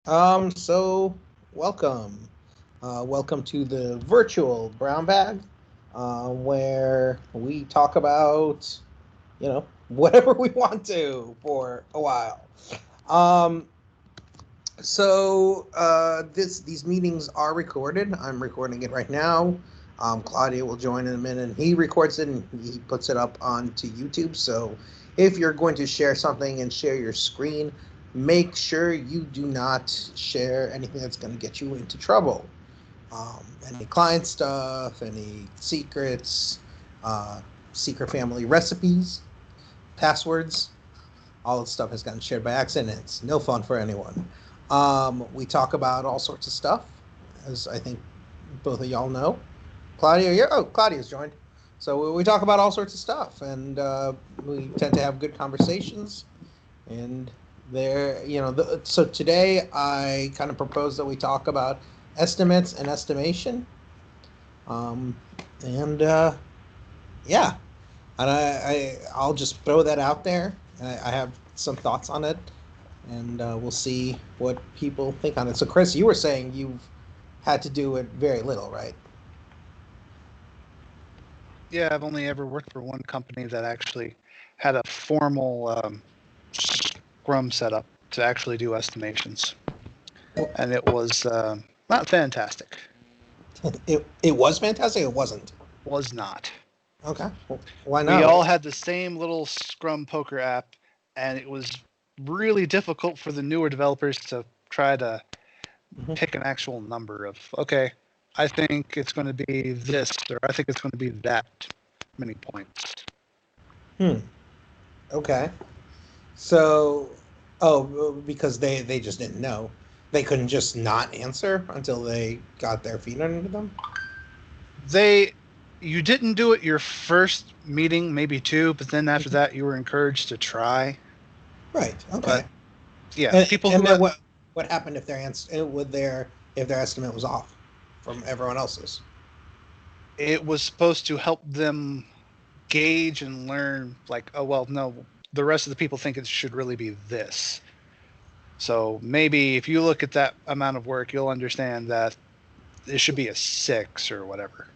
So welcome. Welcome to the virtual brown bag, where we talk about, whatever we want to for a while. Um, these meetings are recorded. I'm recording it right now. Claudia will join in a minute. And he records it and he puts it up onto YouTube. So if you're going to share something and share your screen, make sure you do not share anything that's going to get you into trouble. Any client stuff, any secrets, uh, secret family recipes, passwords, all this stuff has gotten shared by accident. It's no fun for anyone. We talk about all sorts of stuff, as I think both of y'all know. Claudia, Claudia's joined. So we talk about all sorts of stuff, and we tend to have good conversations. And so today I kind of propose that we talk about estimates and estimation. Um, and Yeah, and I'll just throw that out there. I have some thoughts on it, and we'll see what people think on it. So, Chris, you were saying you've had to do it very little, right? Yeah, I've only ever worked for one company that actually had a formal Scrum setup to actually do estimations, Well, and it was not fantastic. it was fantastic. It wasn't. Was not. Okay. Well, why We not? all had the same little Scrum Poker app, and it was really difficult for the newer developers to try to Mhm. pick an actual number of, okay, I think it's going to be this, or I think it's going to be that many points. Hmm. Okay. So, because they just didn't know. They couldn't just not answer until they got their feet under them. They, you didn't do it your first meeting, maybe two, but then after that, you were encouraged to try. Right. But Okay. yeah, And people and who then what happened if their answer with their if their estimate was off from everyone else's? it was supposed to help them gauge and learn, like, oh, well, no, the rest of the people think it should really be this. So maybe if you look at that amount of work, you'll understand that it should be a six or whatever.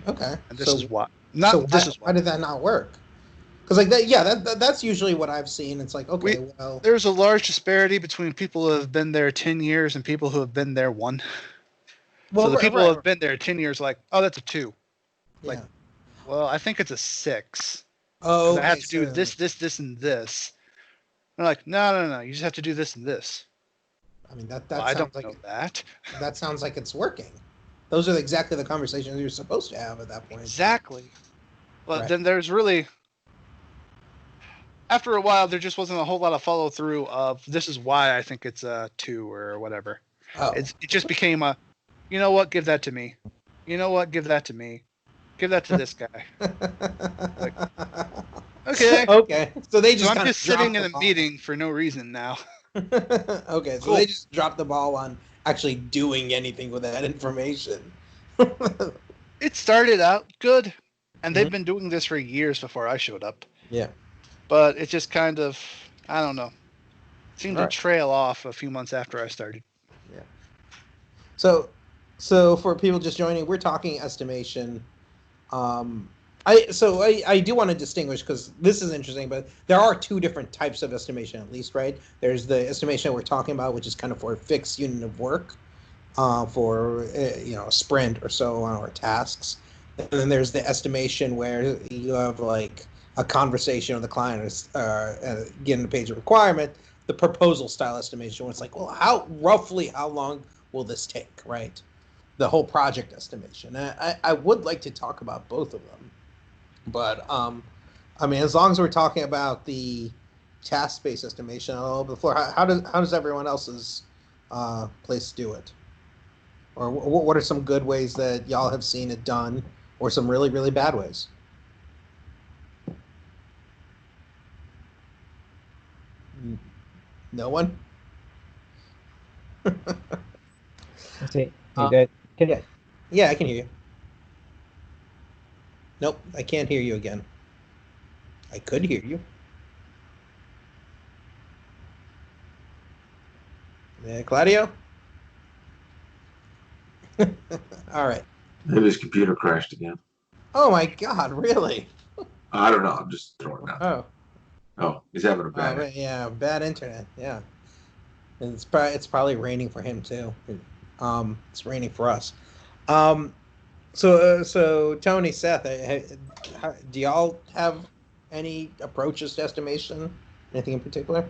Okay. And this is So why. so Not this why is why. why did that not work? Because like that, yeah, that's usually what I've seen. It's like We okay, well, There's a large disparity between people who have been there 10 years and people who have been there one. So the right, people who right, have been there 10 years, like, oh, that's a two. Like, yeah. well, I think it's a six Oh, because I have okay, to do so this, and this. And they're like, no, no, no, you just have to do this and this. I mean that Well, that I don't sounds like know that. that sounds like it's working. Those are exactly the conversations you're supposed to have at that point. Exactly. Well, Right. then there's really, after a while, there just wasn't a whole lot of follow through of this is why I think it's a two or whatever. Oh. It just became a, you know what, give that to me. You know what, give that to me. Give that to this guy. Like, okay. Okay. So they So just I'm kind of just sitting dropped in the a ball. meeting for no reason now. Okay, so they Cool. just dropped the ball on actually doing anything with that information. It started out good, and Mhm. they've been doing this for years before I showed up. Yeah. But it just kind of, I don't know, All seemed to right. trail off a few months after I started. Yeah. So, so for people just joining, we're talking estimation. Um, I do want to distinguish because this is interesting, but there are two different types of estimation at least, right? There's the estimation that we're talking about, which is kind of for a fixed unit of work, for a sprint or so on or tasks, and then there's the estimation where you have like a conversation with the client getting a page of requirement, the proposal style estimation where it's like, well, how long will this take, right? The whole project estimation. I would like to talk about both of them, but I mean, as long as we're talking about the task based estimation, I'll open the floor. How does everyone else's place do it? Or what are some good ways that y'all have seen it done, or some really really bad ways? No one. I see. You uh, guys, can yeah, yeah, I can hear you. Nope, I can't hear you again. I could hear you. Yeah, Claudio? All right. Maybe his computer crashed again. Oh my God, really? I don't know. I'm just throwing it out there. Oh, Oh, he's having a bad. right, yeah, bad internet. Yeah, and it's probably raining for him too. It's raining for us. Um, so Tony, Seth, do y'all have any approaches to estimation? Anything in particular?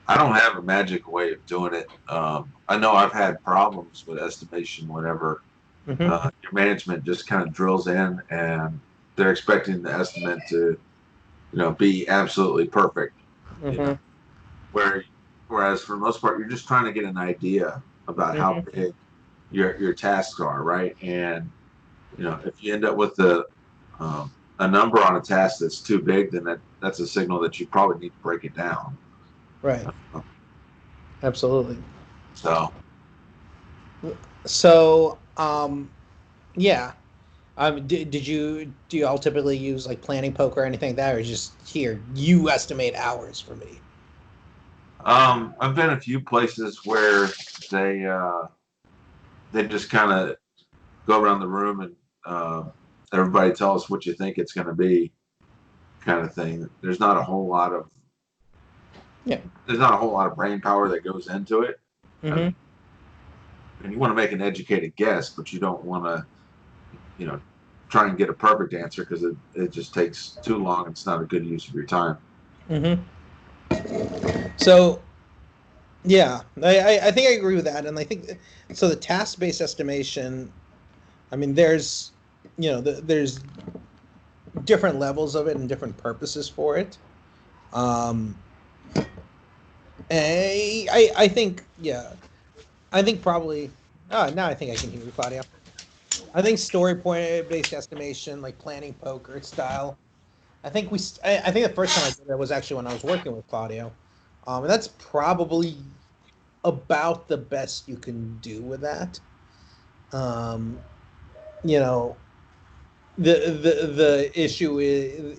I don't have a magic way of doing it. I know I've had problems with estimation whenever Mm-hmm. your management just kind of drills in and they're expecting the estimate to, be absolutely perfect. You know, whereas for the most part, you're just trying to get an idea about how Mm-hmm. big your tasks are, right? And if you end up with a number on a task that's too big, then that's a signal that you probably need to break it down. Right. Uh, Absolutely. So So, yeah. Do you all typically use like planning poker or anything like that, or just here you estimate hours for me? I've been a few places where they just kind of go around the room and everybody tell us what you think it's going to be, kind of thing. Yeah. There's not a whole lot of brain power that goes into it. Mm-hmm. And you want to make an educated guess, but you don't want to, try and get a perfect answer because it just takes too long. It's not a good use of your time. Mm-hmm. So, yeah, I think I agree with that, and I think so. The task-based estimation, I mean, there's different levels of it and different purposes for it. Um, I think, yeah, I think probably. Oh, now I think I can hear you, Claudia. I think story point based estimation, like planning poker style. I think the first time I did it was actually when I was working with Claudio, and that's probably about the best you can do with that. Um, you know, the issue is,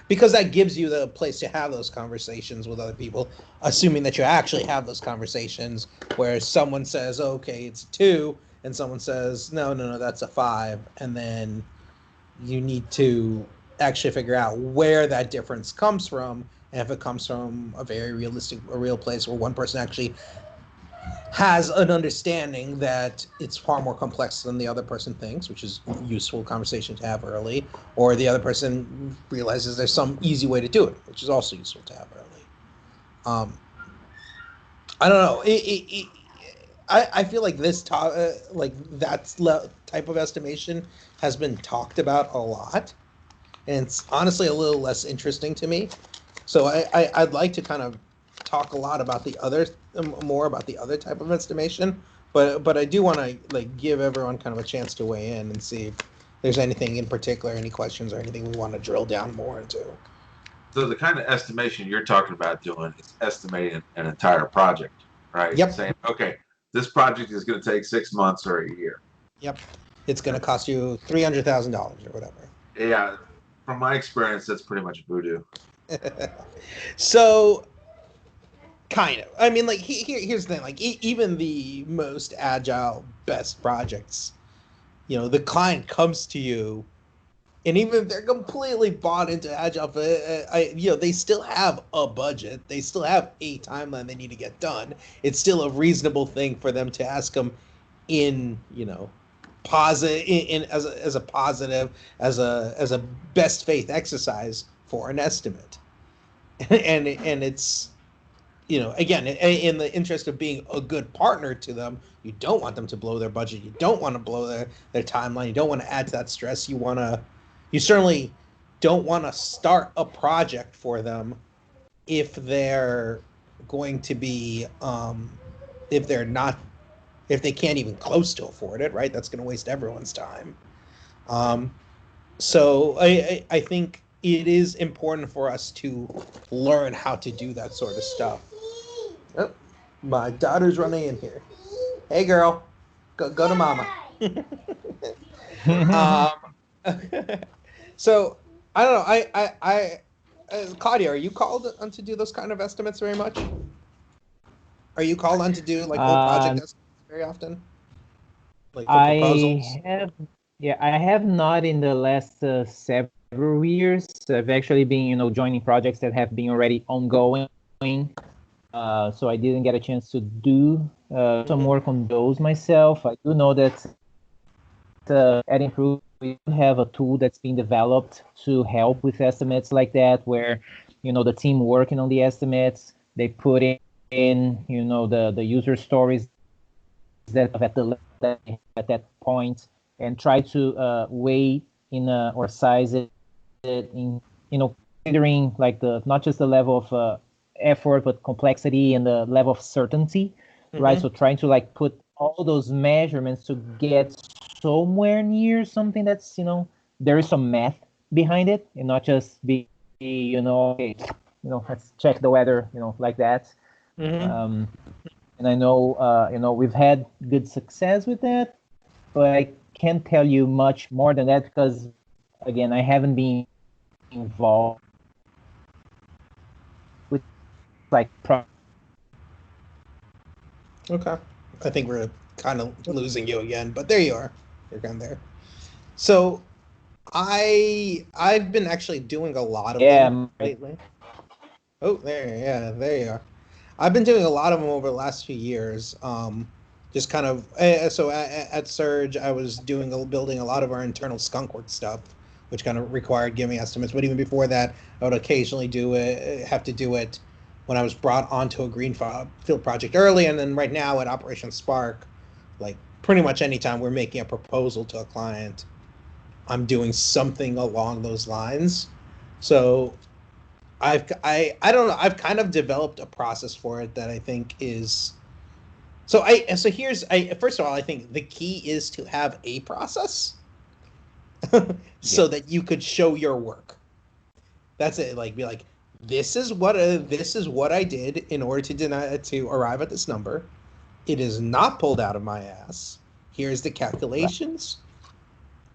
because that gives you the place to have those conversations with other people, assuming that you actually have those conversations where someone says, okay, it's a 2, and someone says, no, that's a 5, and then you need to actually figure out where that difference comes from, and if it comes from a real place where one person actually has an understanding that it's far more complex than the other person thinks, which is a useful conversation to have early, or the other person realizes there's some easy way to do it, which is also useful to have early. I don't know. I feel like type of estimation has been talked about a lot, and it's honestly a little less interesting to me. So I'd like to kind of talk a lot about more about the other type of estimation, but I do want to like give everyone kind of a chance to weigh in and see if there's anything in particular, any questions or anything we want to drill down more into. So the kind of estimation you're talking about doing is estimating an entire project, right? Yep. Saying, okay, this project is going to take 6 months or a year. Yep. It's going to cost you $300,000 or whatever. Yeah, from my experience, that's pretty much voodoo. So, kind of. I mean, like, here's the thing. Like, even the most agile, best projects, the client comes to you, and even if they're completely bought into agile, they still have a budget. They still have a timeline they need to get done. It's still a reasonable thing for them to ask them in, as a positive, as a best faith exercise for an estimate. and it's, again, in the interest of being a good partner to them, you don't want them to blow their budget. You don't want to blow their timeline. You don't want to add to that stress. You certainly don't want to start a project for them if they're going to be, if they're not, if they can't even close to afford it, right? That's going to waste everyone's time. So I think it is important for us to learn how to do that sort of stuff. Oh, my daughter's running in here. Hey, girl, go to mama. So I don't know. Claudia, are you called on to do those kind of estimates very much? Are you called on to do like whole project Um, estimates very often? Like for I proposals? have, yeah, I have not in the last several years. I've actually been, joining projects that have been already ongoing. So I didn't get a chance to do some Mhm. work on those myself. I do know that at Improve, we have a tool that's being developed to help with estimates like that, where, the team working on the estimates, they put in, the user stories that at that point, and try to weigh or size it in, considering like the not just the level of effort, but complexity and the level of certainty, right? Mhm. So trying to like put all those measurements to get somewhere near something that's, there is some math behind it, and not just be, okay, let's check the weather, like that. Mhm. um, and I know, we've had good success with that, but I can't tell you much more than that because, again, I haven't been involved with like Okay. I think we're kind of losing you again, but there you are. You're kind of there. So I've been actually doing a lot of them yeah, lately. Oh, there you are. I've been doing a lot of them over the last few years. Just kind of so at Surge, I was building a lot of our internal skunkworks stuff, which kind of required giving estimates. But even before that, I would occasionally have to do it when I was brought onto a greenfield project early, and then right now at Operation Spark, like pretty much anytime we're making a proposal to a client, I'm doing something along those lines. So I don't know. I've kind of developed a process for it that I think is so here's I first of all I think the key is to have a process so yes, that you could show your work. That's it. Like be like this is what I did in order to arrive at this number. It is not pulled out of my ass. Here's the right, calculations.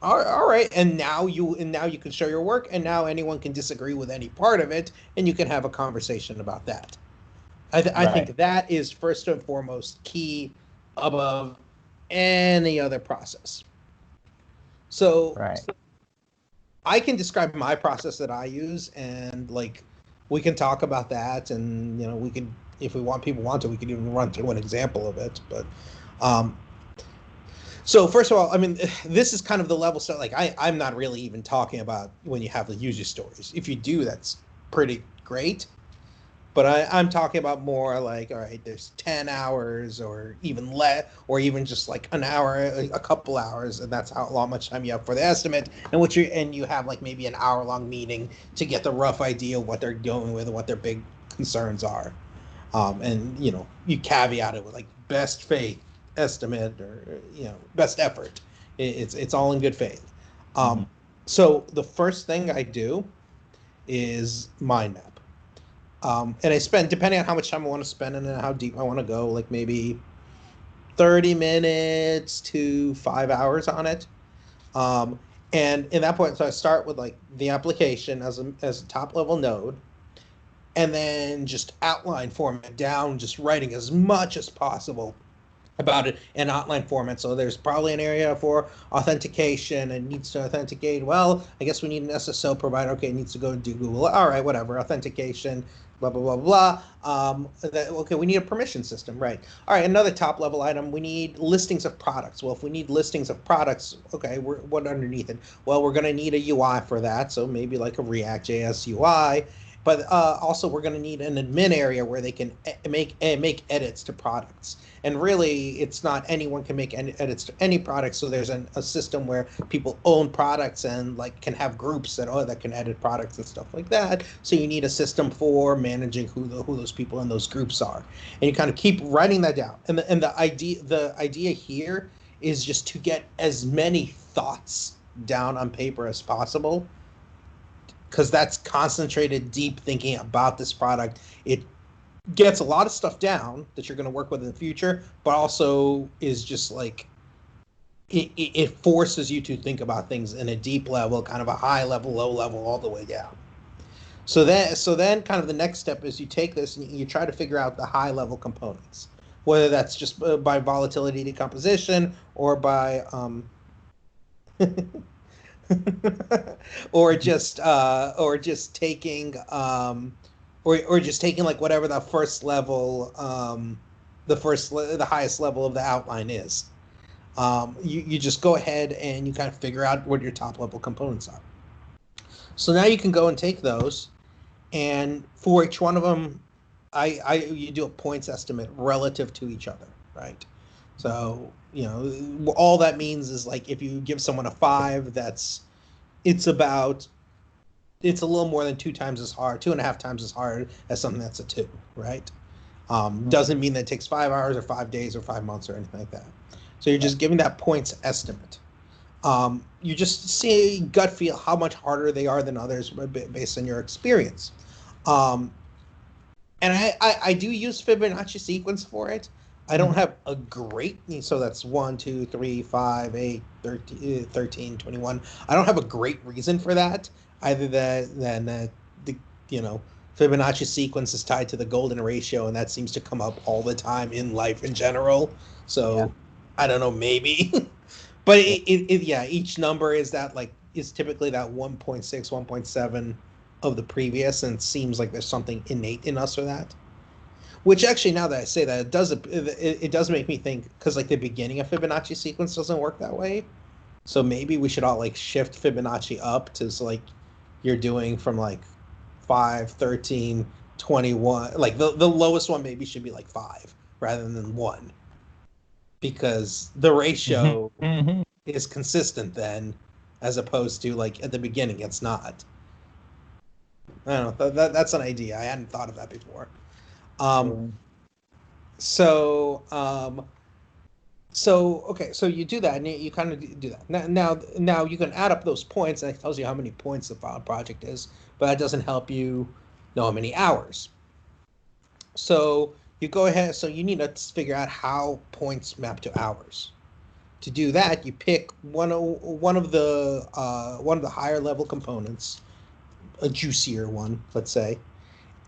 All right, and now you can show your work, and now anyone can disagree with any part of it, and you can have a conversation about that. I right, think that is first and foremost key above any other process. So right. I can describe my process that I use, and like we can talk about that, and we can, if we want, people want to, we can even run through an example of it. But um, so first of all, I mean, this is kind of the level. So like I'm not really even talking about when you have the user stories. If you do, that's pretty great. But I'm talking about more like, all right, there's 10 hours or even less, or even just like an hour, a couple hours, and that's how long much time you have for the estimate. And you have like maybe an hour long meeting to get the rough idea of what they're going with and what their big concerns are. And you caveat it with like best faith estimate or best effort. It's all in good faith. Hmm. Um, so the first thing I do is mind map. And I spend, depending on how much time I want to spend and how deep I want to go, like maybe 30 minutes to 5 hours on it. Um, and in that point, so I start with like the application as a top level node, and then just outline format down, just writing as much as possible about it in outline format. So there's probably an area for authentication and needs to authenticate. Well, I guess we need an SSO provider. Okay, it needs to go do Google. All right, whatever. Authentication, blah, blah, blah, blah. Okay, we need a permission system, right? All right, another top level item. We need listings of products. Well, if we need listings of products, okay, what underneath it? Well, we're going to need a UI for that. So maybe like a React.js UI. But also, we're going to need an admin area where they can make edits to products. And really, it's not anyone can make any edits to any product. So there's a system where people own products and like can have groups that can edit products and stuff like that. So you need a system for managing who those people in those groups are, and you kind of keep writing that down. And the idea here is just to get as many thoughts down on paper as possible, because that's concentrated deep thinking about this product. It gets a lot of stuff down that you're going to work with in the future, but also is just like it forces you to think about things in a deep level, kind of a high level, low level, all the way down. So then kind of the next step is you take this and you try to figure out the high level components, whether that's just by volatility decomposition or by or just taking or just taking like whatever the first level the highest level of the outline is. You just go ahead and you kind of figure out what your top level components are. So now you can go and take those, and for each one of them, you do a points estimate relative to each other, right? So all that means is like if you give someone a 5, it's a little more than 2 times as hard, 2.5 times as hard as something that's a 2, right? Doesn't mean that it takes 5 hours or 5 days or 5 months or anything like that. So you're just giving that points estimate. You just see gut feel how much harder they are than others based on your experience. And I do use Fibonacci sequence for it. I don't have a great, so that's 1, 2, 3, 5, 8, 13, 21. I don't have a great reason for that, either than the Fibonacci sequence is tied to the golden ratio, and that seems to come up all the time in life in general. So yeah. I don't know, maybe. But each number is typically that 1.6, 1.7 of the previous, and it seems like there's something innate in us for that. Which actually, now that I say that, it does make me think, because like the beginning of Fibonacci sequence doesn't work that way. So maybe we should all like shift Fibonacci up to like you're doing from like 5, 13, 21. Like the lowest one maybe should be like 5 rather than 1. Because the ratio is consistent then, as opposed to like at the beginning it's not. I don't know. That's an idea. I hadn't thought of that before. So you do that, and you kind of do that. Now you can add up those points, and it tells you how many points the project is, but that doesn't help you know how many hours. So you go ahead. So you need to figure out how points map to hours. To do that, you pick one of the higher level components, a juicier one, let's say,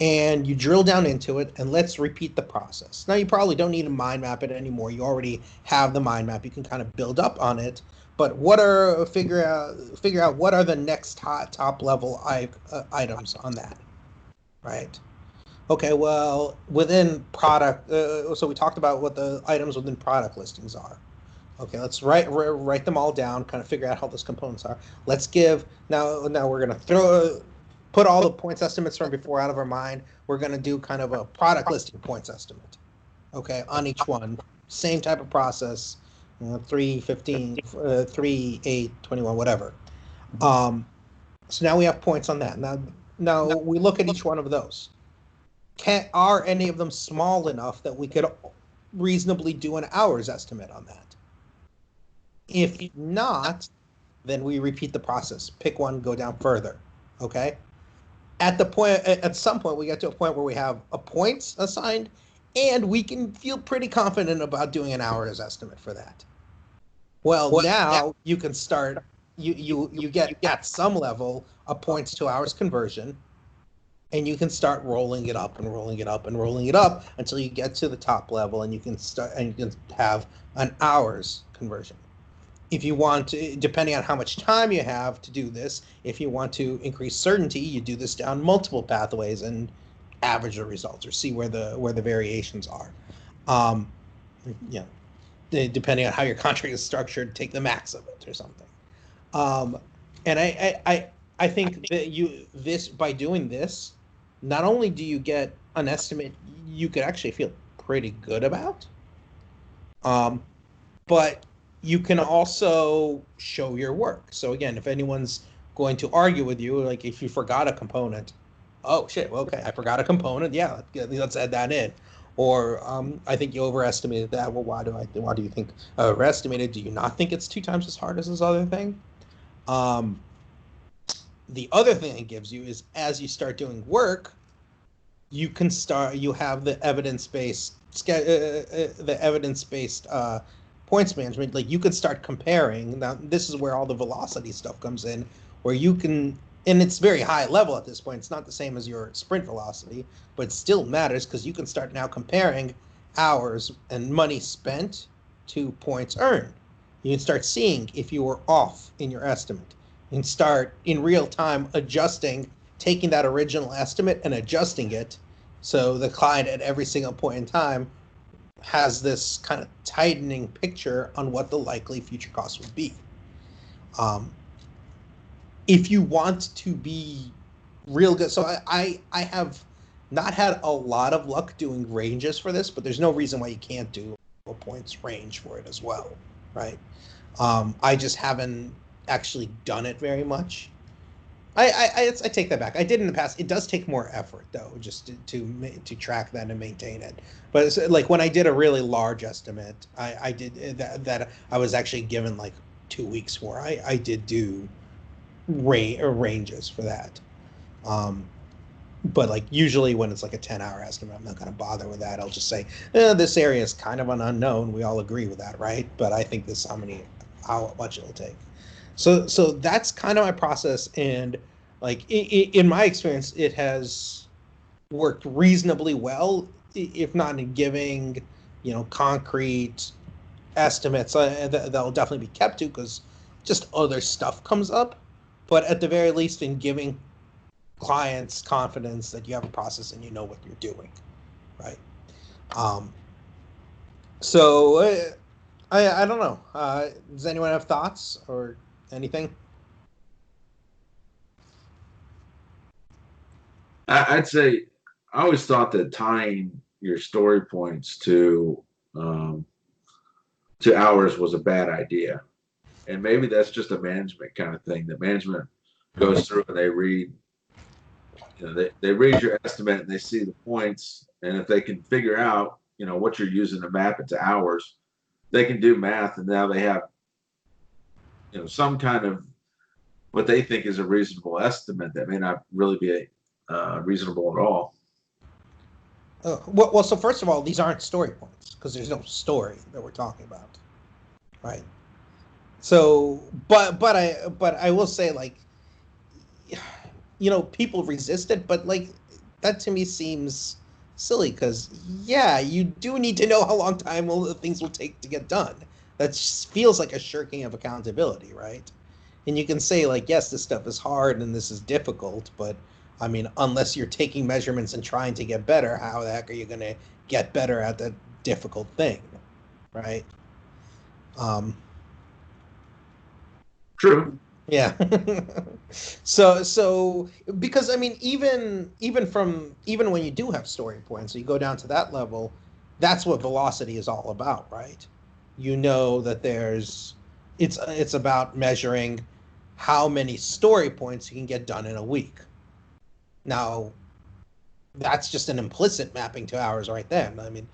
and you drill down into it, and let's repeat the process. Now, you probably don't need to mind map it anymore. You already have the mind map. You can kind of build up on it. But figure out what are the next top level items on that, right? Okay, well, within product, so we talked about what the items within product listings are. Okay, let's write them all down, kind of figure out how those components are. Let's give, now we're going to put all the points estimates from before out of our mind. We're going to do kind of a product listing points estimate, okay, on each one. Same type of process, 3, 15, 3, 8, 21, whatever. So now we have points on that. Now we look at each one of those. Are any of them small enough that we could reasonably do an hours estimate on that? If not, then we repeat the process. Pick one, go down further. Okay? At some point, we get to a point where we have a points assigned, and we can feel pretty confident about doing an hours estimate for that. Well, now you can start. You get at some level a points to hours conversion, and you can start rolling it up and rolling it up and rolling it up until you get to the top level, and you can have an hours conversion. If you want to, depending on how much time you have to do this, if you want to increase certainty, you do this down multiple pathways and average the results or see where the variations are. Depending on how your contract is structured, take the max of it or something. And I think that by doing this, not only do you get an estimate you could actually feel pretty good about, but you can also show your work. So again, if anyone's going to argue with you, like if you forgot a component, oh shit, well, okay, I forgot a component. Yeah, let's add that in. Or I think you overestimated that. Well, why do you think overestimated? Do you not think it's 2 times as hard as this other thing? The other thing it gives you is as you start doing work, you have the evidence-based points management. Like you could start comparing. Now this is where all the velocity stuff comes in, where you can and it's very high level at this point. It's not the same as your sprint velocity, but it still matters because you can start now comparing hours and money spent to points earned. You can start seeing if you were off in your estimate. You can start in real time adjusting, taking that original estimate and adjusting it so the client at every single point in time has this kind of tightening picture on what the likely future costs will be. If you want to be real good, so I have not had a lot of luck doing ranges for this, but there's no reason why you can't do a points range for it as well, right? I just haven't actually done it very much. I take that back. I did in the past. It does take more effort though, just to track that and maintain it. But it's, like when I did a really large estimate, I did that I was actually given like 2 weeks for. I did do ranges for that. But like usually when it's like a 10-hour estimate, I'm not going to bother with that. I'll just say this area is kind of an unknown. We all agree with that, right? But I think this how much it'll take. So that's kind of my process, and like in my experience, it has worked reasonably well, if not in giving, concrete estimates that'll definitely be kept to because just other stuff comes up. But at the very least, in giving clients confidence that you have a process and you know what you're doing, right? So I don't know. Does anyone have thoughts or anything? I'd say I always thought that tying your story points to hours was a bad idea, and maybe that's just a management kind of thing. The management goes through and they read, they read your estimate and they see the points, and if they can figure out, what you're using to map it to hours, they can do math, and now they have, some kind of what they think is a reasonable estimate that may not really be reasonable at all. Well, so first of all, these aren't story points because there's no story that we're talking about, right? So, but I will say, like, people resist it, but like that to me seems silly because you do need to know how long things will take to get done. That feels like a shirking of accountability, right? And you can say like, yes, this stuff is hard and this is difficult, but I mean, unless you're taking measurements and trying to get better, how the heck are you going to get better at that difficult thing, right? True. Yeah. So because I mean, even when you do have story points, so you go down to that level, that's what velocity is all about, right? That it's about measuring how many story points you can get done in a week. Now, that's just an implicit mapping to hours right there. I mean,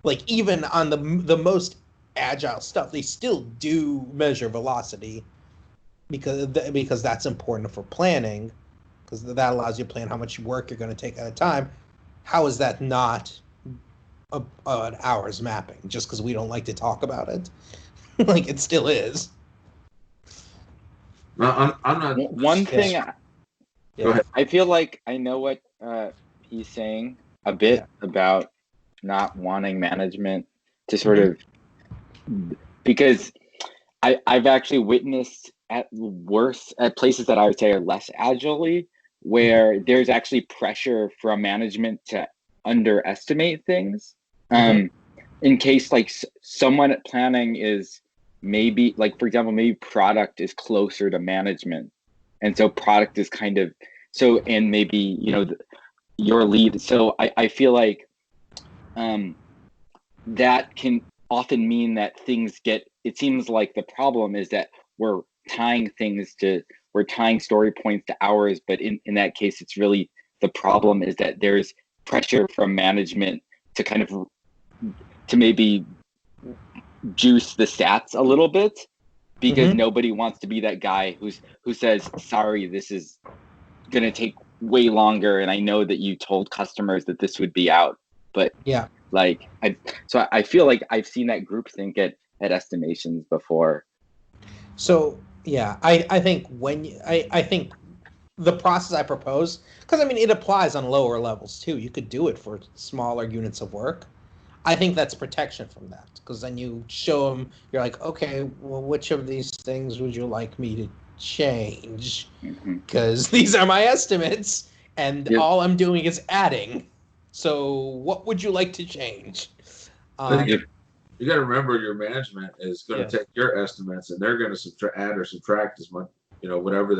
like even on the most agile stuff, they still do measure velocity because that's important for planning, because that allows you to plan how much work you're going to take at a time. How is that not an hours mapping? Just because we don't like to talk about it, like it still is. No, I'm not. One thing. Go ahead. I feel like I know what he's saying a bit about not wanting management to sort of, because I've actually witnessed at places that I would say are less agilely, where there's actually pressure from management to underestimate things. In case like someone at planning is maybe, like, for example, maybe product is closer to management. And so product is kind of, and maybe, your lead. So I feel like that can often mean that things it seems like the problem is that we're tying story points to hours, but in that case, it's really, the problem is that there's pressure from management to maybe juice the stats a little bit, because nobody wants to be that guy who says, sorry, this is going to take way longer, and I know that you told customers that this would be out, but I feel like I've seen that groupthink at estimations before. So I think I think the process I propose, because I mean it applies on lower levels too. You could do it for smaller units of work. I think that's protection from that, because then you show them, you're like, okay, well, which of these things would you like me to change? Because these are my estimates, and Yep. all I'm doing is adding. So what would you like to change? You got to remember your management is going to Yes. take your estimates and they're going to add or subtract as much, whatever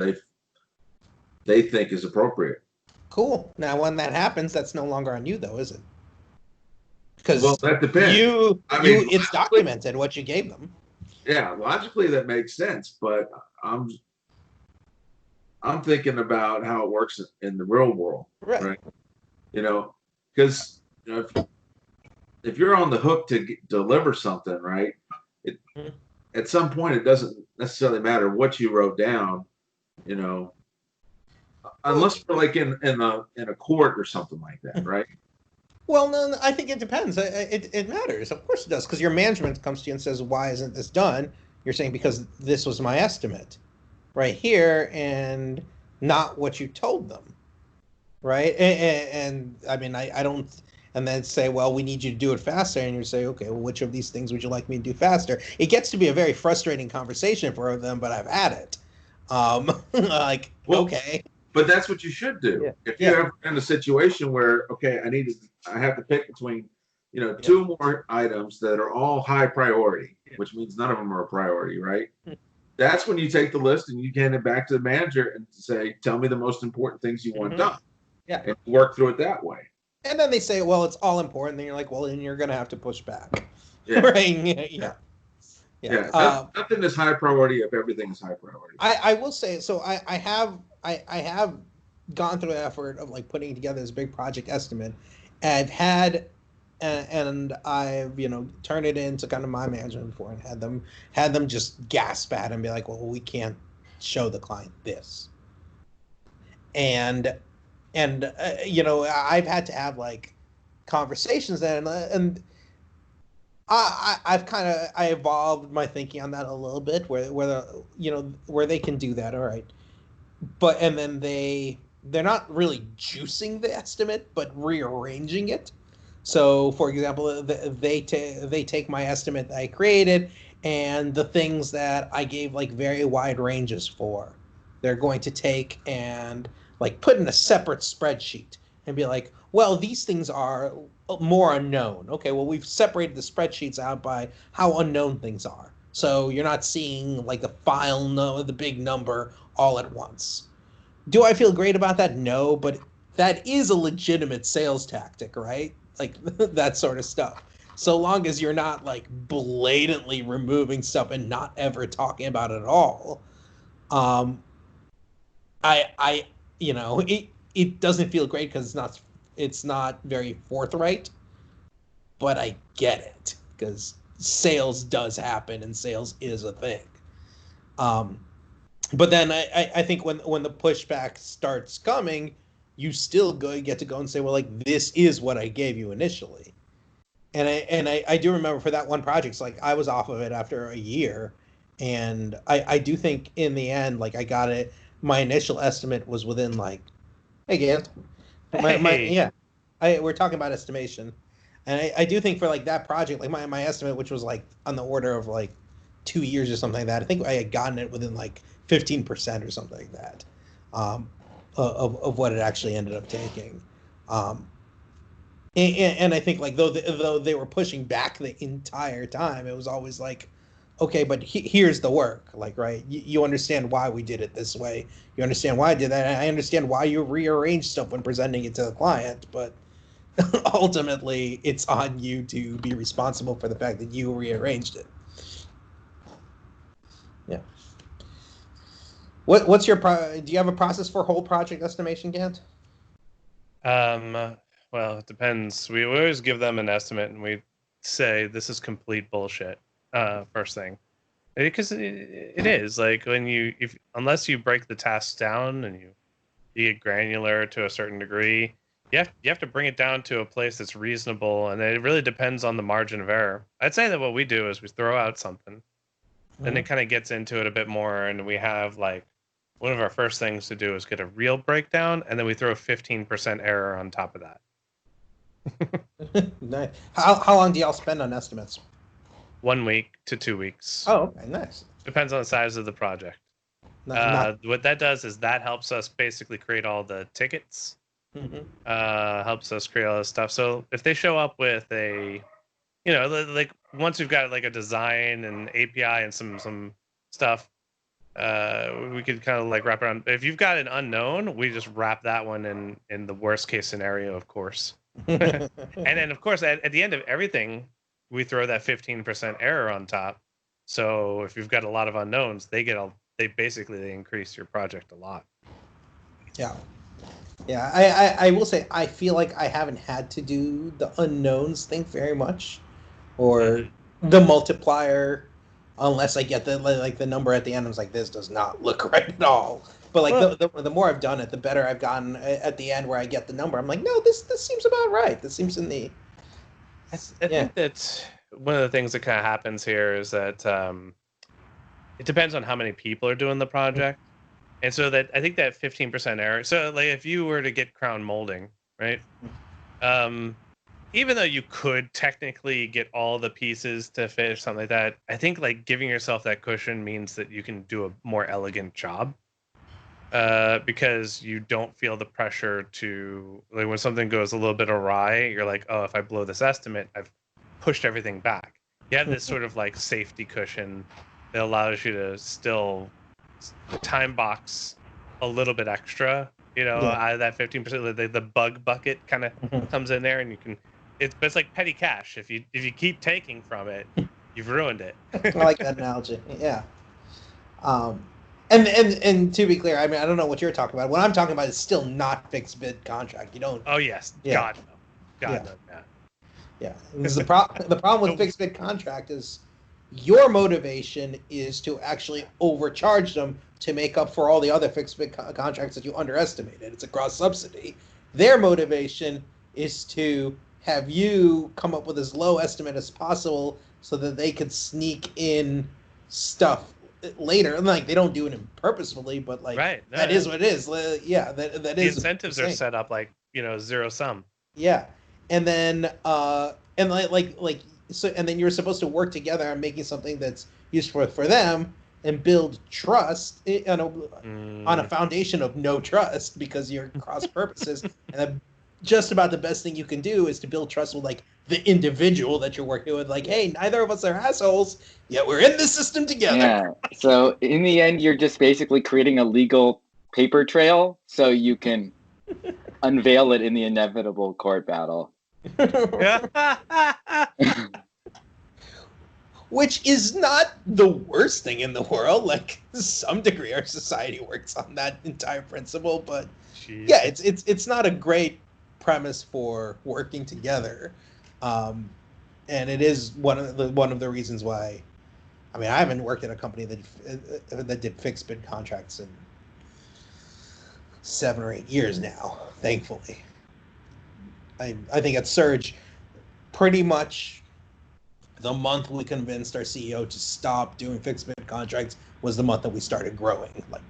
they think is appropriate. Cool. Now, when that happens, that's no longer on you, though, is it? Because Well, that depends. it's documented what you gave them. Yeah, logically that makes sense, but I'm thinking about how it works in the real world, right? Because if you're on the hook to deliver something, right? At some point, it doesn't necessarily matter what you wrote down, unless we're like in a court or something like that, right? Well, no, I think it depends. It matters. Of course it does, because your management comes to you and says, why isn't this done? You're saying, because this was my estimate right here and not what you told them, right? And I mean, I don't, and then say, well, we need you to do it faster. And you say, okay, well, which of these things would you like me to do faster? It gets to be a very frustrating conversation for them, but I've had it. Okay. But that's what you should do. Yeah. If you're ever in a situation where, okay, I have to pick between, two more items that are all high priority, which means none of them are a priority, right? That's when you take the list and you hand it back to the manager and say, tell me the most important things you want done. Yeah. And work through it that way. And then they say, well, it's all important. Then you're like, well, then you're going to have to push back. Yeah. Right? Yeah. Nothing is high priority if everything is high priority. I will say, so I have gone through the effort of like putting together this big project estimate, and I've turned it into kind of my management before, and had them just gasp at it and be like, well, we can't show the client this, and I've had to have like conversations and I evolved my thinking on that a little bit, where they can do that, all right, but and then they're not really juicing the estimate, but rearranging it. So, for example, they take my estimate that I created and the things that I gave like very wide ranges for, they're going to take and like put in a separate spreadsheet and be like, well, these things are more unknown. Okay, well, we've separated the spreadsheets out by how unknown things are. So you're not seeing like the big number all at once. Do I feel great about that? No, but that is a legitimate sales tactic, right? Like that sort of stuff. So long as you're not like blatantly removing stuff and not ever talking about it at all. It doesn't feel great because it's not very forthright, but I get it because sales does happen and sales is a thing. But then I think when the pushback starts coming, you still get to go and say, well, like, this is what I gave you initially. And I do remember for that one project, it's like I was off of it after a year. And I do think in the end, like I got it. My initial estimate was within like, hey, Gant. We're talking about estimation. And I do think for like that project, like my estimate, which was like on the order of like 2 years or something like that, I think I had gotten it within like 15% or something like that of what it actually ended up taking. And I think like though they were pushing back the entire time, it was always like, okay, but here's the work. Like, right, you understand why we did it this way. You understand why I did that. And I understand why you rearrange stuff when presenting it to the client, but ultimately it's on you to be responsible for the fact that you rearranged it. Yeah. What's your do you have a process for whole project estimation, Gant? Well, it depends. We always give them an estimate and we say this is complete bullshit. First thing, because it is like unless you break the task down and you get granular to a certain degree, you have to bring it down to a place that's reasonable, and it really depends on the margin of error. I'd say that what we do is we throw out something, then it kind of gets into it a bit more, and we have like one of our first things to do is get a real breakdown, and then we throw 15% error on top of that. Nice. How long do y'all spend on estimates? 1 week to 2 weeks. Oh, okay, nice. Depends on the size of the project. What that does is that helps us basically create all the tickets. Helps us create all this stuff. So if they show up with a, like once we've got like a design and API and some stuff, we could kind of like wrap around. If you've got an unknown, we just wrap that one in the worst case scenario, of course. And then of course at the end of everything, we throw that 15% error on top. So if you've got a lot of unknowns, they increase your project a lot. Yeah. Yeah, I will say I feel like I haven't had to do the unknowns thing very much, or the multiplier, unless I get the number at the end. I was like, this does not look right at all. But like the more I've done it, the better I've gotten at the end where I get the number. I'm like, no, this seems about right. This seems in the. I think that one of the things that kind of happens here is that it depends on how many people are doing the project. And so that I think that 15% error. So like if you were to get crown molding, right? Even though you could technically get all the pieces to fit or something like that, I think like giving yourself that cushion means that you can do a more elegant job. Because you don't feel the pressure to, like, when something goes a little bit awry, you're like, oh, if I blow this estimate, I've pushed everything back. You have this sort of like safety cushion that allows you to still time box a little bit extra, out of that 15%. The bug bucket kind of comes in there, and you can. But it's like petty cash. If you keep taking from it, you've ruined it. I like that analogy. Yeah. And to be clear, I mean, I don't know what you're talking about. What I'm talking about is still not fixed bid contract. You don't. Oh yes, Yeah. God no, God no. Yeah. Yeah, because the problem with fixed bid contract is your motivation is to actually overcharge them to make up for all the other fixed bid contracts that you underestimated. It's a cross subsidy. Their motivation is to have you come up with as low estimate as possible so that they could sneak in stuff later. And like they don't do it purposefully, but like that is what it is. Yeah, that is. The incentives are set up like zero sum. Yeah, and then and then you're supposed to work together on making something that's useful for them and build trust on a foundation of no trust because you're cross purposes. And just about the best thing you can do is to build trust with like the individual that you're working with. Like, hey, neither of us are assholes, yet we're in this system together. Yeah. So in the end, you're just basically creating a legal paper trail so you can unveil it in the inevitable court battle. Which is not the worst thing in the world. Like, to some degree, our society works on that entire principle. But yeah, it's not a great premise for working together, and it is one of the reasons why. I mean, I haven't worked at a company that did fixed bid contracts in 7 or 8 years now. Thankfully, I think at Surge, pretty much the month we convinced our CEO to stop doing fixed bid contracts was the month that we started growing, like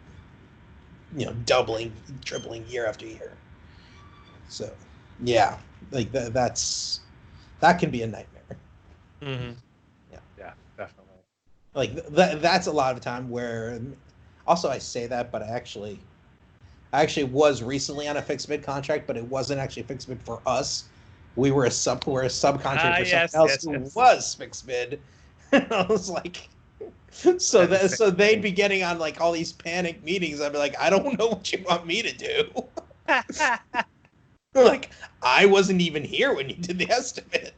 doubling, tripling year after year. So, yeah, like that can be a nightmare. Mm-hmm. Yeah, definitely. Like that's a lot of time where, also I say that, but I actually was recently on a fixed bid contract, but it wasn't actually a fixed bid for us. We were a subcontractor for someone else who was fixed bid. And I was like, so they'd be getting on like all these panic meetings. I'd be like, I don't know what you want me to do. Like, I wasn't even here when you did the estimate.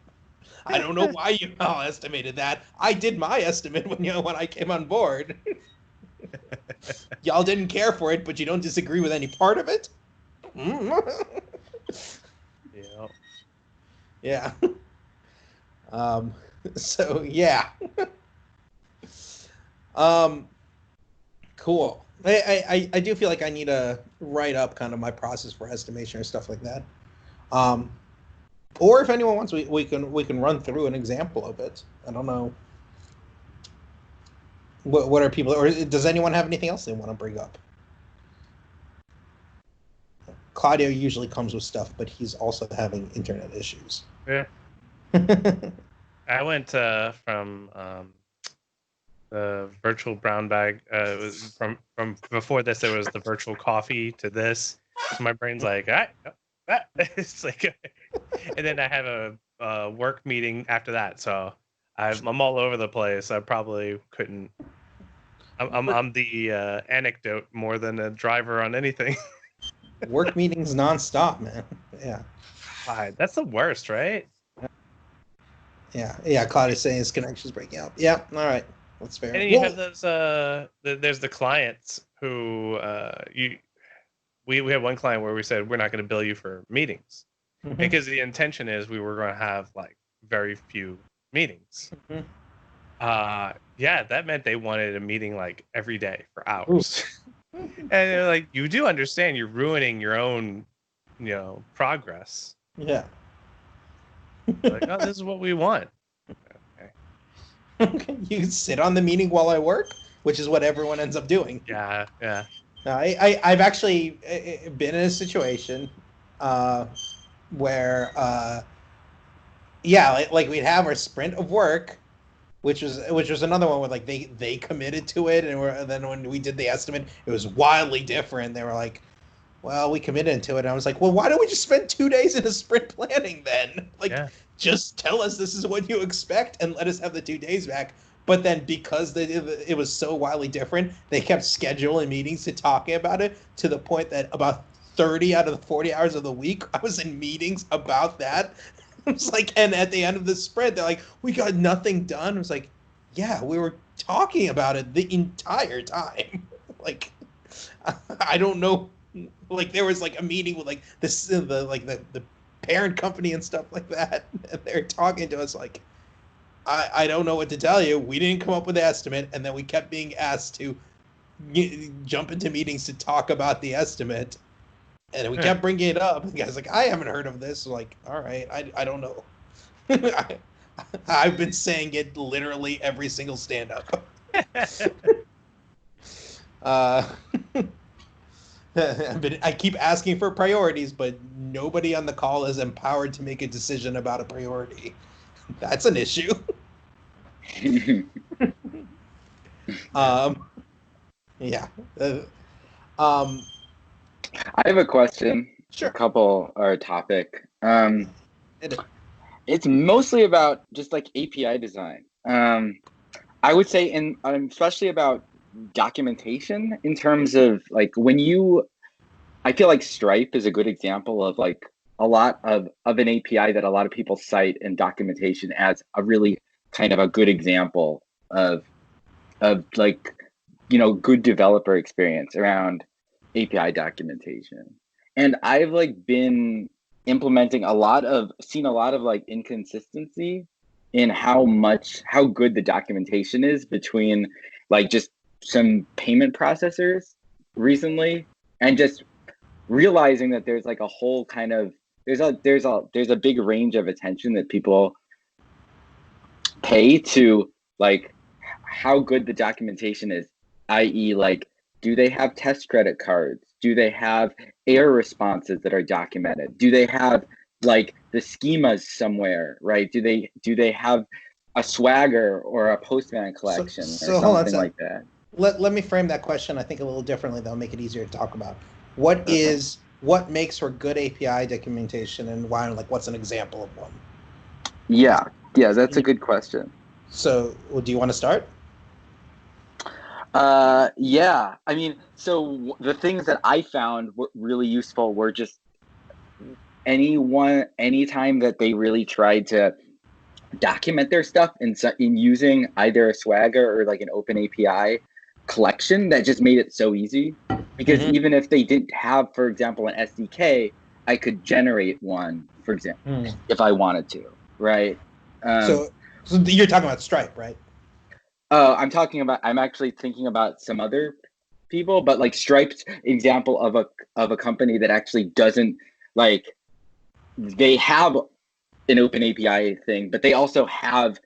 I don't know why you all estimated that. I did my estimate when I came on board. Y'all didn't care for it, but you don't disagree with any part of it? Yeah. So yeah. Cool. I do feel like I need to write up kind of my process for estimation or stuff like that. Or if anyone wants, we can run through an example of it. I don't know. What are people, or does anyone have anything else they want to bring up? Claudio usually comes with stuff, but he's also having internet issues. Yeah. I went from the virtual brown bag. It was from before this. It was the virtual coffee to this. So my brain's like, it's like, and then I have a work meeting after that. So I'm all over the place. I probably couldn't. I'm the anecdote more than a driver on anything. Work meetings nonstop, man. Yeah. That's the worst, right? Yeah. Claudia's saying his connection's breaking up. Yeah. All right. That's fair. And then you have those. There's the clients who we had one client where we said we're not going to bill you for meetings because the intention is we were going to have like very few meetings. Yeah, that meant they wanted a meeting like every day for hours. And they're like, you do understand you're ruining your own, progress. Yeah. Like, oh, this is what we want. Okay. You sit on the meeting while I work, which is what everyone ends up doing. Yeah. No, I've actually been in a situation where, like we'd have our sprint of work, which was another one where like they committed to it, and then when we did the estimate, it was wildly different. They were like, well, we committed to it. And I was like, well, why don't we just spend 2 days in a sprint planning then? Like, just tell us this is what you expect and let us have the 2 days back. But then because it was so wildly different, they kept scheduling meetings to talking about it to the point that about 30 out of the 40 hours of the week, I was in meetings about that. I was like, and at the end of the sprint, they're like, we got nothing done. I was like, yeah, we were talking about it the entire time. Like, I don't know. Like, there was like a meeting with like the parent company and stuff like that. And they're talking to us like, I don't know what to tell you. We didn't come up with the estimate, and then we kept being asked to jump into meetings to talk about the estimate, and we kept bringing it up. And the guy's like, I haven't heard of this. Like, all right, I don't know. I've been saying it literally every single stand-up. I keep asking for priorities, but nobody on the call is empowered to make a decision about a priority. That's an issue. Yeah. I have a question. Sure. A couple or a topic. It's mostly about just like API design. I would say, especially about documentation in terms of like I feel like Stripe is a good example of like a lot of an API that a lot of people cite in documentation as a really kind of a good example of like, good developer experience around API documentation. And I've like been implementing seen a lot of like inconsistency in how good the documentation is between like just some payment processors recently, and just realizing that there's like a whole kind of there's a big range of attention that people pay to like how good the documentation is, i.e. like, do they have test credit cards? Do they have error responses that are documented? Do they have like the schemas somewhere, right? Do they have a Swagger or a Postman collection or something like that? Let me frame that question, I think, a little differently. That'll make it easier to talk about. What makes for good API documentation, and why? Like, what's an example of one? Yeah, that's a good question. So, do you want to start? Yeah. I mean, so the things that I found were really useful were just anytime that they really tried to document their stuff in using either a Swagger or like an open API collection, that just made it so easy. Because even if they didn't have, for example, an SDK, I could generate one, for example, if I wanted to, right? So you're talking about Stripe, right? I'm actually thinking about some other people, but like Stripe's example of a company that actually doesn't, like, they have an open API thing, but they also have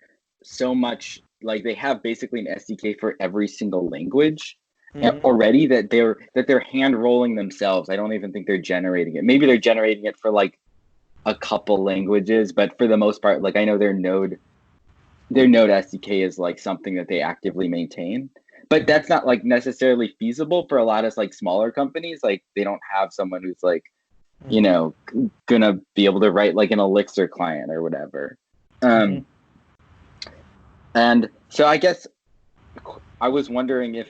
so much, like, they have basically an SDK for every single language. already that they're hand rolling themselves. I don't even think they're generating it. Maybe they're generating it for like a couple languages, but for the most part, like I know their Node SDK is like something that they actively maintain. But that's not like necessarily feasible for a lot of like smaller companies. Like they don't have someone who's like, you know, gonna be able to write like an Elixir client or whatever. And so I guess I was wondering if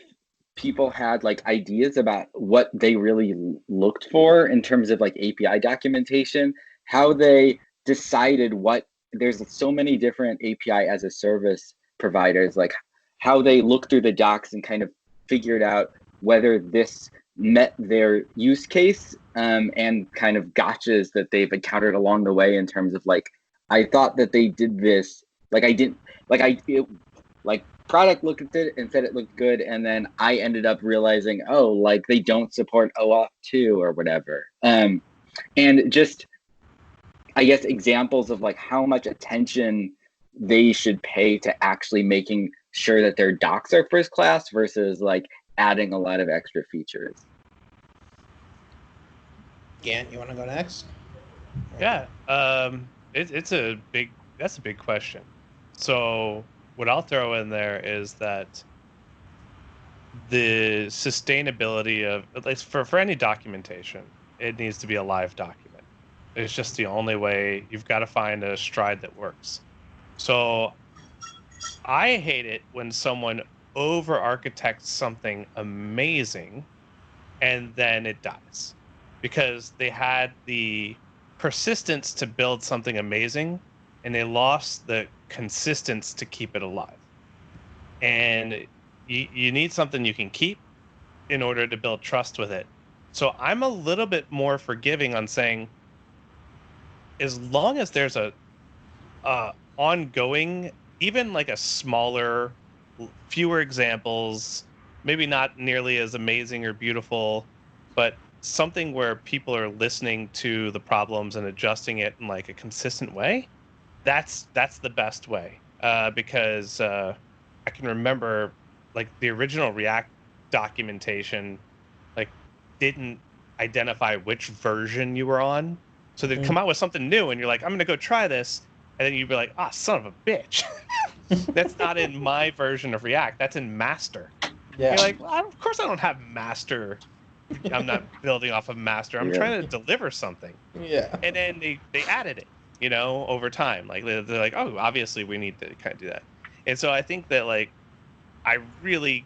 people had like ideas about what they really looked for in terms of like API documentation, how they decided what, there's so many different API as a service providers, like how they looked through the docs and kind of figured out whether this met their use case, and kind of gotchas that they've encountered along the way in terms of like, I thought that they did this, like I didn't, like product looked at it and said it looked good, and then I ended up realizing, oh, like they don't support OAuth 2 or whatever. And just, I guess, examples of like how much attention they should pay to actually making sure that their docs are first class versus like adding a lot of extra features. Gant, you want to go next? Yeah, that's a big question. So what I'll throw in there is that the sustainability of, at least for any documentation, it needs to be a live document. It's just the only way. You've got to find a stride that works. So I hate it when someone over architects something amazing and then it dies, because they had the persistence to build something amazing and they lost the consistence to keep it alive. And you need something you can keep in order to build trust with it. So I'm a little bit more forgiving on saying, as long as there's a ongoing, even like a smaller, fewer examples, maybe not nearly as amazing or beautiful, but something where people are listening to the problems and adjusting it in like a consistent way, that's the best way. Because I can remember like the original React documentation like didn't identify which version you were on. So they'd come out with something new and you're like, I'm going to go try this. And then you'd be like, son of a bitch. That's not in my version of React. That's in master. Yeah. You're like, well, of course I don't have master. I'm not building off of master. I'm trying to deliver something. Yeah. And then they added it, you know, over time. Like they're like, oh, obviously we need to kind of do that. And so I think that like, I really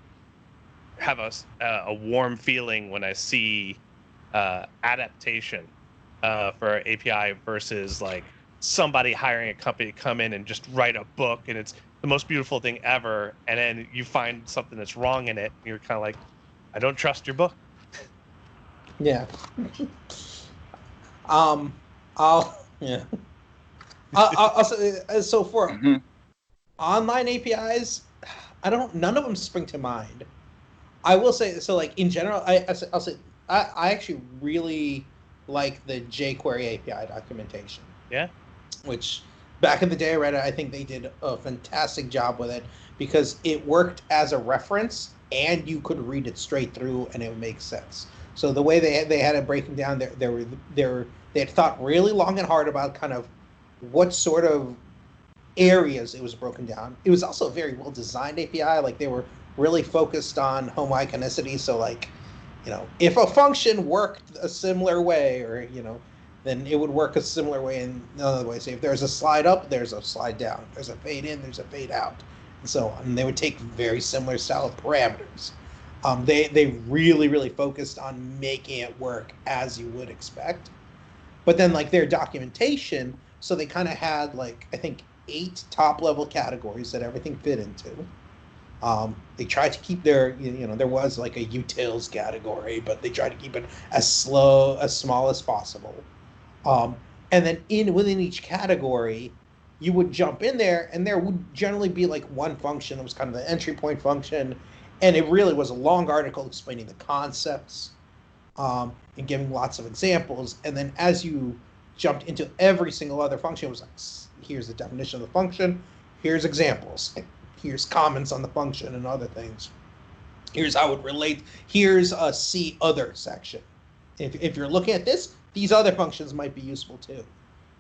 have a warm feeling when I see adaptation for API versus like somebody hiring a company to come in and just write a book and it's the most beautiful thing ever, and then you find something that's wrong in it and you're kind of like, I don't trust your book. Yeah. I'll say, so for online APIs, none of them spring to mind. I will say, so like in general, I'll say I actually really like the jQuery API documentation. Yeah. Which back in the day, Reddit, I think they did a fantastic job with it because it worked as a reference and you could read it straight through and it would make sense. So the way they had it breaking down, they had thought really long and hard about kind of what sort of areas it was broken down. It was also a very well designed API. Like they were really focused on homogeneity. So like, you know, if a function worked a similar way, or you know, then it would work a similar way in another way. So if there's a slide up, there's a slide down. There's a fade in, there's a fade out, and so on. And they would take very similar style of parameters. They really focused on making it work as you would expect. But then like their documentation, so they kind of had like, I think 8 top level categories that everything fit into. They tried to keep their, you know, there was like a utils category, but they tried to keep it as small as possible. And then within each category, you would jump in there and there would generally be like one function that was kind of the entry point function. And it really was a long article explaining the concepts and giving lots of examples. And then as you jumped into every single other function, it was like, here's the definition of the function, here's examples, here's comments on the function and other things. here's how it relates. Here's a see other section. If you're looking at this, these other functions might be useful too.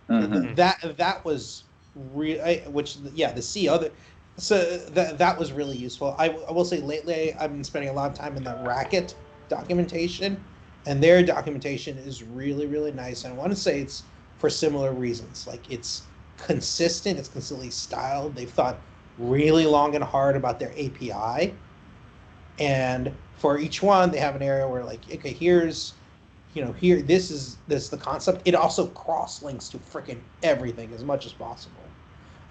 Mhm. That was the see other. So that was really useful. I will say lately I've been spending a lot of time in the Racket documentation, and their documentation is really, really nice. And I want to say it's for similar reasons. Like, it's consistent, it's consistently styled. They've thought really long and hard about their API, and for each one they have an area where, like, okay, here's, here, this is the concept. It also cross links to freaking everything as much as possible.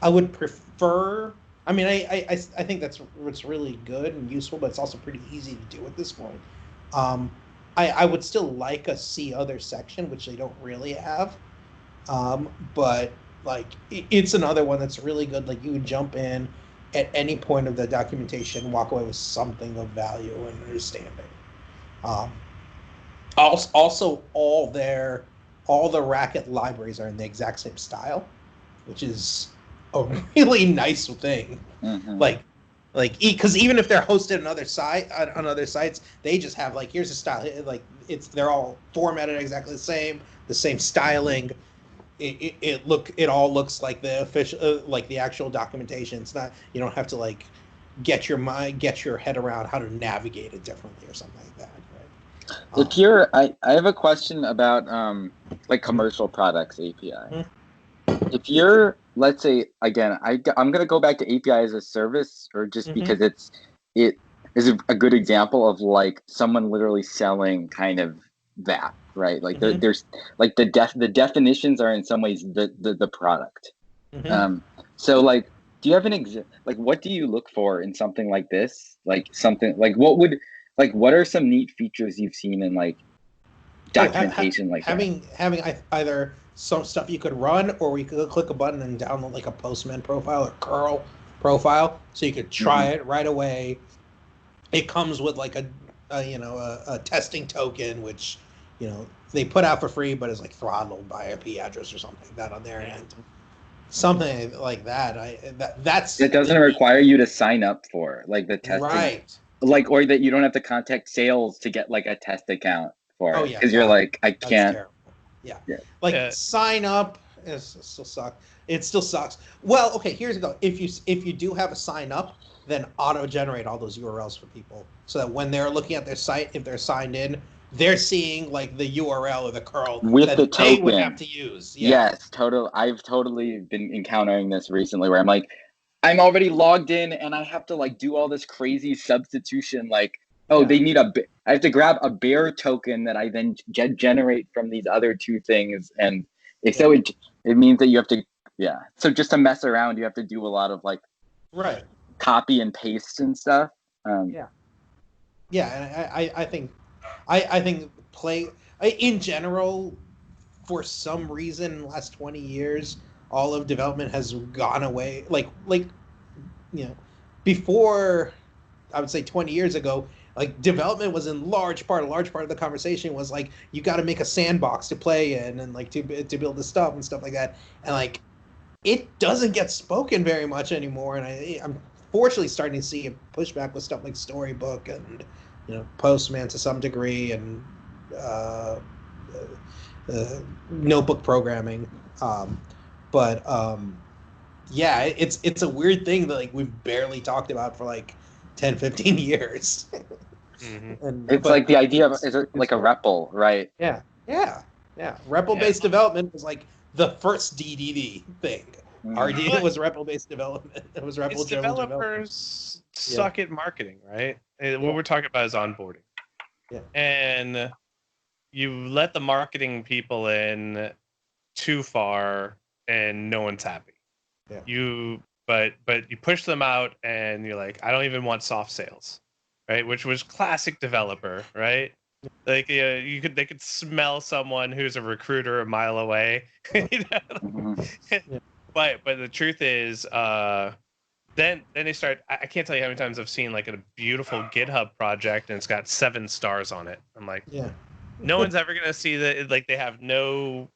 I would prefer. I mean, I think that's what's really good and useful, but it's also pretty easy to do at this point. I would still like a see other section, which they don't really have. But like, it's another one that's really good. Like, you would jump in at any point of the documentation, walk away with something of value and understanding. Also, all the Racket libraries are in the exact same style, which is a really nice thing. Mhm. Like, because even if they're hosted on other sites, they just have, like, here's a style. Like, they're all formatted exactly the same styling. It all looks like the official, like the actual documentation. It's not, you don't have to, like, get your head around how to navigate it differently or something like that. Right? If you're, I have a question about like commercial products API. If you're, let's say, again, I'm gonna go back to API as a service, or just because it is a good example of, like, someone literally selling kind of that, right? Like, there's like the definitions are in some ways the product. So, like, do you have like, what do you look for in something like this? Like, something like, what are some neat features you've seen in, like, documentation like having either some stuff you could run, or you could click a button and download, like, a Postman profile or curl profile, so you could try it right away. It comes with, like, a testing token, which, they put out for free, but is, like, throttled by IP address or something like that on their end. Something like that. That's It doesn't require you to sign up for, like, the testing, right? Like, or that you don't have to contact sales to get, like, a test account for it, because you're like, I That's can't. terrible. Yeah. Sign up. It still sucks. It still sucks. Well, okay, here's the go. If you do have a sign up, then auto generate all those URLs for people, so that when they're looking at their site, if they're signed in, they're seeing, like, the URL or the curl With that the they would token. have to use. Yeah. Yes, I've totally been encountering this recently, where I'm like, I'm already logged in and I have to, like, do all this crazy substitution. Like, they need I have to grab a bear token that I then generate from these other two things, and so it means that you have to, so just to mess around, you have to do a lot of, like, Right. copy and paste and stuff. And I think in general, for some reason, in the last 20 years, all of development has gone away. Like, before, I would say 20 years ago, like, development was a large part of the conversation was, like, you got to make a sandbox to play in, and, like, to build the stuff and stuff like that. And, like, it doesn't get spoken very much anymore. And I'm fortunately starting to see a pushback with stuff like Storybook and, Postman to some degree, and notebook programming. It's a weird thing that, like, we've barely talked about for, like, 10, 15 years. It's like the idea of, is it like a REPL, right? Yeah. REPL-based development was, like, the first DDD thing. RD was REPL-based development. It was REPL developers development. suck at marketing, right? What we're talking about is onboarding. Yeah. And you let the marketing people in too far, and no one's happy. Yeah. But you push them out, and you're like, I don't even want soft sales, right? Which was classic developer, right? Like, they could smell someone who's a recruiter a mile away. But the truth is, then they start. I can't tell you how many times I've seen, like, a beautiful GitHub project and it's got 7 stars on it. I'm like, no one's ever gonna see that. Like, they have no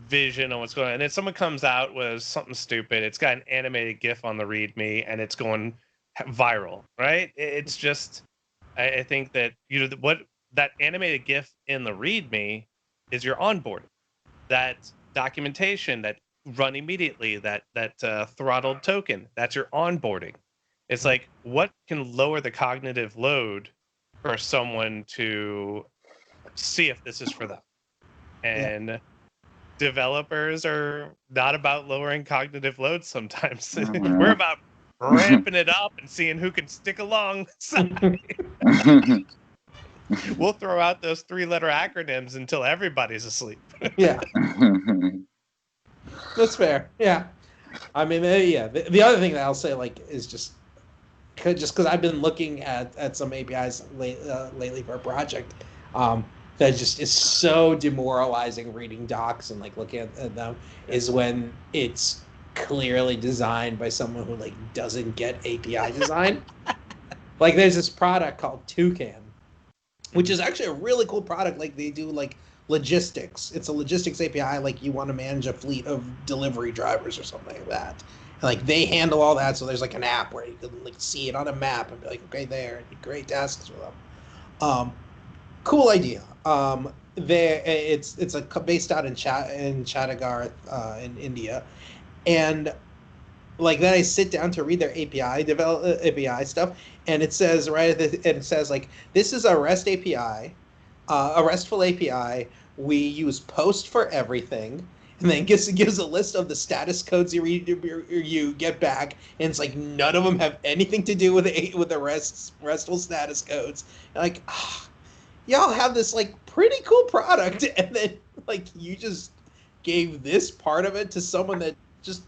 vision on what's going on. And if someone comes out with something stupid, it's got an animated GIF on the README and it's going viral, right? It's just, I think that what that animated GIF in the README is your onboarding. That documentation, that run immediately, that throttled token, that's your onboarding. It's like, what can lower the cognitive load for someone to see if this is for them? And developers are not about lowering cognitive load sometimes. We're about ramping it up and seeing who can stick along. We'll throw out those 3-letter acronyms until everybody's asleep. Yeah. That's fair. Yeah. I mean, The other thing that I'll say, like, is just because I've been looking at some APIs lately for a project, that just is so demoralizing reading docs and like looking at them, is when it's clearly designed by someone who like doesn't get API design. Like, there's this product called Toucan, which is actually a really cool product. Like, they do like logistics. It's a logistics API. Like, you want to manage a fleet of delivery drivers or something like that. And like, they handle all that. So there's like an app where you can like see it on a map and be like, okay, there, and create tasks with them. Cool idea. It's based out in Chattogar in India, and like then I sit down to read their API stuff, and it says like, this is a REST API, a RESTful API. We use Post for everything, and then gives a list of the status codes you get back, and it's like none of them have anything to do with the RESTful status codes. And like, y'all have this like pretty cool product, and then like you just gave this part of it to someone that just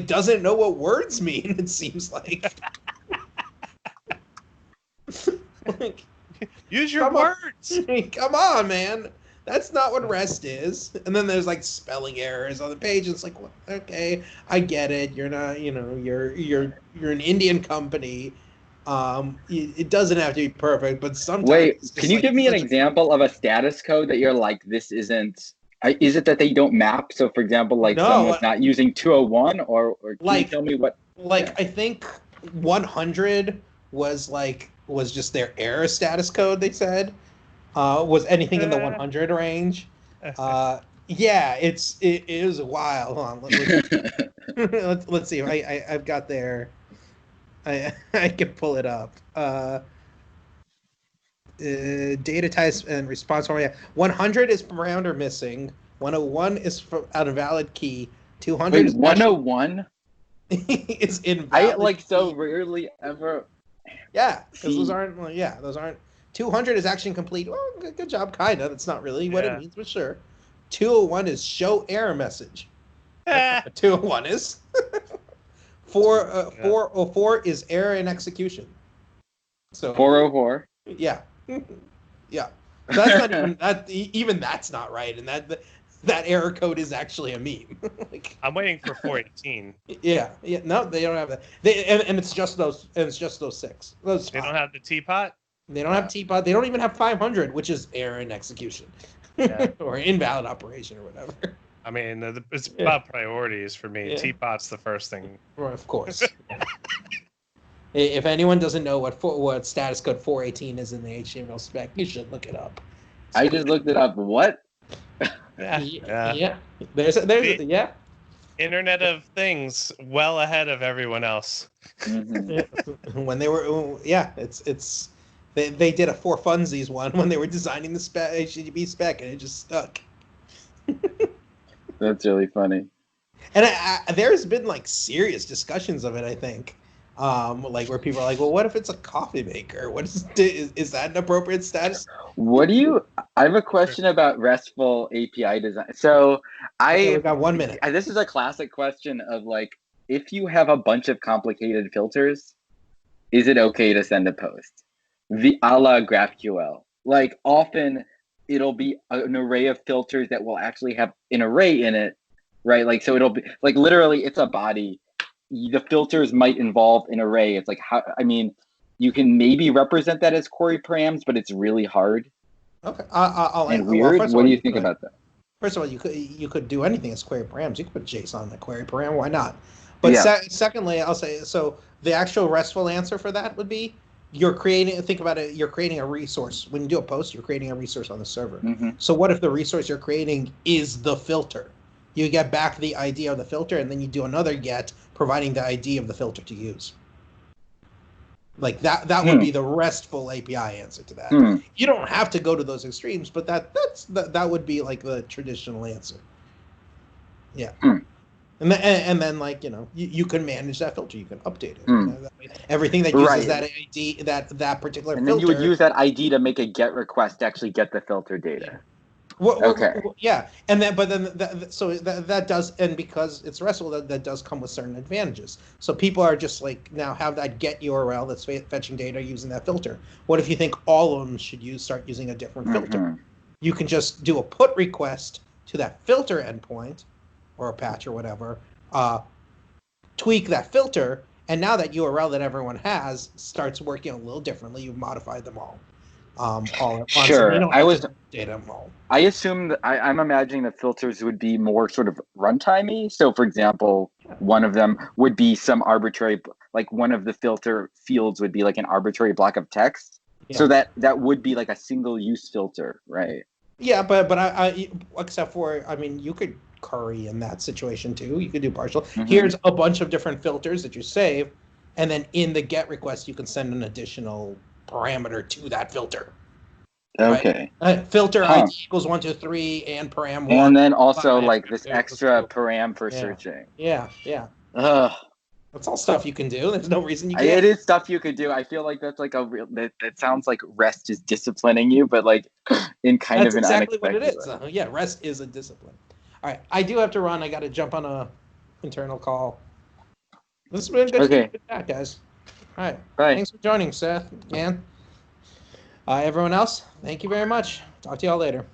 doesn't know what words mean. It seems like. Like, use your words. Come on, man. That's not what REST is. And then there's like spelling errors on the page. It's like, well, okay, I get it. You're not, you're an Indian company. It doesn't have to be perfect, but sometimes. Wait, can you give me an example of a status code that you're like, this isn't? Is it that they don't map? So, for example, like someone's not using 201, or can you tell me what? Like, I think 100 was just their error status code. They said was anything in the 100 range. Yeah, it is a while. Hold on, let's see. I've got their. I can pull it up. Data types and response format. 100 is round or missing. 101 is for an invalid key. 200 is 101 is invalid. I like so rarely ever. Yeah, because those aren't. 200 is action complete. Well, good job, kind of. It's not really what it means, but sure. 201 is show error message. 201 is. 404 is error in execution. So 404. Yeah. Yeah. That's not even that. Even that's not right, and that error code is actually a meme. Like, I'm waiting for 418. Yeah. No, they don't have that. And it's just those. And it's just those 6. Those they don't have the teapot. They don't have teapot. They don't even have 500, which is error in execution, or invalid operation, or whatever. I mean, it's about priorities for me. Yeah. Teapot's the first thing. Well, of course. If anyone doesn't know what status code 418 is in the HTML spec, you should look it up. I just looked it up. What? Yeah. There's Internet of Things, well ahead of everyone else. Mm-hmm. When they were, it's they did a For Funsies one when they were designing the HTTP spec, and it just stuck. That's really funny. And there's been like serious discussions of it, I think. Like where people are like, well, what if it's a coffee maker? What is that an appropriate status? I have a question about RESTful API design. So we've got 1 minute. This is a classic question of like, if you have a bunch of complicated filters, is it okay to send a post? A la GraphQL. Like often it'll be an array of filters that will actually have an array in it, right? Like, so it'll be like literally it's a body. The filters might involve an array. It's like, you can maybe represent that as query params, but it's really hard. Okay. Weird. What do you think about that? First of all, you could do anything as query params. You could put JSON in the query param. Why not? But secondly, I'll say, so the actual RESTful answer for that would be you're creating. Think about it. You're creating a resource. When you do a post, you're creating a resource on the server. Mm-hmm. So what if the resource you're creating is the filter? You get back the ID of the filter, and then you do another get, providing the ID of the filter to use. Like that would be the RESTful API answer to that. You don't have to go to those extremes, but that would be like the traditional answer. Yeah. And then like, you can manage that filter, you can update it. Everything that uses that ID, that particular and filter. then you would use that ID to make a GET request to actually get the filter data. Yeah, and then that does, and because it's RESTful, that does come with certain advantages. So people are just like, now have that GET URL that's fetching data using that filter. What if you think all of them should start using a different filter? You can just do a put request to that filter endpoint, or a patch or whatever, tweak that filter, and now that URL that everyone has starts working a little differently. You've modified them all at once. Sure. I assume that I'm imagining the filters would be more sort of runtimey. So, for example, one of them would be some arbitrary, like one of the filter fields would be like an arbitrary block of text. Yeah. So that would be like a single use filter, right? Yeah, but I except for, I mean, you could query in that situation too. You could do partial. Here's a bunch of different filters that you save, and then in the GET request you can send an additional parameter to that filter. Okay. Right? Filter ID equals 1, 2, 3 and param 1. And then also like this extra param for searching. Yeah. That's all stuff you can do. There's no reason you can't. It is stuff you could do. I feel like that's like a real. That sounds like REST is disciplining you, but like in kind of an unexpected way. That's exactly what it is. Yeah, REST is a discipline. All right, I do have to run. I got to jump on a internal call. This has been good chat, guys. All right. Bye. Thanks for joining, Seth, man. Everyone else, thank you very much. Talk to y'all later.